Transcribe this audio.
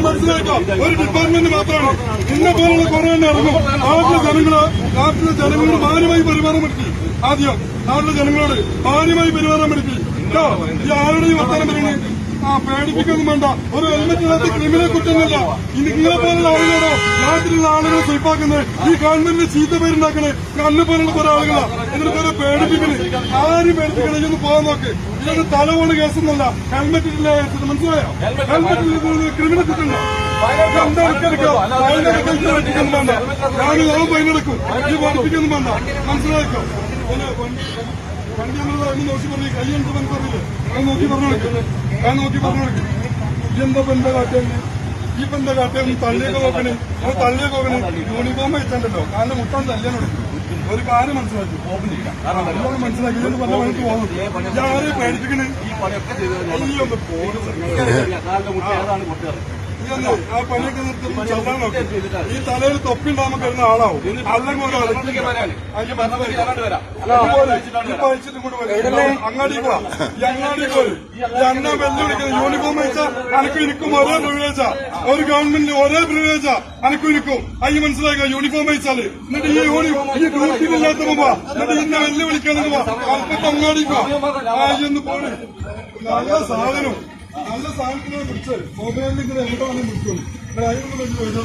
മനസ്സിലാക്കാം. ഒരു ഡിപ്പാർട്ട്മെന്റ് മാത്രമാണ്. ഇന്നെ പോലുള്ള കുറെ ഇറങ്ങും. നാട്ടിലെ ജനങ്ങളോട് മാന്യമായി പെരുമാറാൻ പറ്റി. ആദ്യം നാട്ടിലെ ജനങ്ങളോട് മാന്യമായി പെരുമാറാൻ പഠിപ്പി. ഈ ആരുടെയും വർത്തമാനം പറയുന്നത് പേടിപ്പിക്കൊന്നും വേണ്ട. ഒരു ഹെൽമെറ്റിനകത്ത് ക്രിമിനൽ കുറ്റമല്ല. നിങ്ങളെ പോലുള്ള ആളുകളോടോ നാട്ടിലുള്ള ആളുകളെ സ്വീപ്പാക്കുന്നത് ഈ ഗവൺമെന്റിന് ചീത്ത പേരുണ്ടാക്കണേ. കണ്ണു പോലുള്ള കുറെ ആളുകളാ എന്നിട്ട് കുറെ പേടിപ്പിക്കണേ. ആരും പേടിപ്പിക്കണേ. ഇതൊന്ന് പോകാൻ നോക്ക്. ഇതൊന്ന് തലപോണ കേസൊന്നല്ല. ഹെൽമെറ്റില്ല കേസ് മനസ്സിലായോ? ഹെൽമെറ്റിൽ ക്രിമിനൽ കുറ്റമുണ്ടോ? എന്താ എനിക്കെടുക്കാം. പഠിപ്പിക്കൊന്നും വേണ്ട. ഞാൻ പൈനെടുക്കും. ഈ പഠിപ്പിക്കൊന്നും വേണ്ട. മനസ്സിലാക്കോ? വണ്ടി നമ്മളൊന്ന് നോക്കി പറഞ്ഞു. കൈ എനിക്ക് മനസ്സിലില്ലേ? അത് നോക്കി പറഞ്ഞു. എന്താ എന്താ കാട്ടിയാണ് ഈ എന്താ കാട്ടിയാണ്? തള്ളിയൊക്കെ നോക്കണേ. അത് തള്ളിയൊക്കെ നോക്കണേ. യൂണിഫോം വെച്ചിട്ടുണ്ടല്ലോ. കാലിന്റെ മുട്ടാൻ തല്ലിയാണ് ഒരു കാര്യം മനസ്സിലാക്കി. മനസ്സിലാക്കി ഇതെന്ന് പറഞ്ഞ പണിക്ക് പോകുന്നു. ഞാൻ ആരെയും പേടിപ്പിക്കണേ. ആ പണിയൊക്കെ നിർത്തുമ്പോൾ ചെല്ലാൻ നോക്കി. ഈ തലയിൽ തൊപ്പിണ്ടാകുമ്പോൾ കരുന്ന ആളാവും. അല്ലെങ്കിൽ ഒരു അങ്ങാടി എന്നെ വെല്ലുവിളിക്കുന്നത് യൂണിഫോം വെച്ചാൽ അനക്കും ഇരിക്കും ഒരേ പ്രിവിലേജാ. ഒരു ഗവൺമെന്റിന് ഒരേ പ്രിവിലേജാ അനക്കും ഇരിക്കും. അയ്യ മനസ്സിലാക്കുക. യൂണിഫോം വെച്ചാല് എന്നിട്ട് ഈ ഡ്യൂട്ടിയിലില്ലാത്ത മുമ്പ് എന്നിട്ട് ഇന്നെ വെല്ലുവിളിക്കാതെ അല്പത്തെ അങ്ങാടിക്കോ അയ്യൊന്ന് പോണേ. നല്ല സാധനത്തിനെ പിടിച്ച് മൊബൈലിൽ ഇങ്ങനെ എങ്ങോട്ടാണ് പിടിച്ചോളൂ. അതിനൊന്നും വലിയ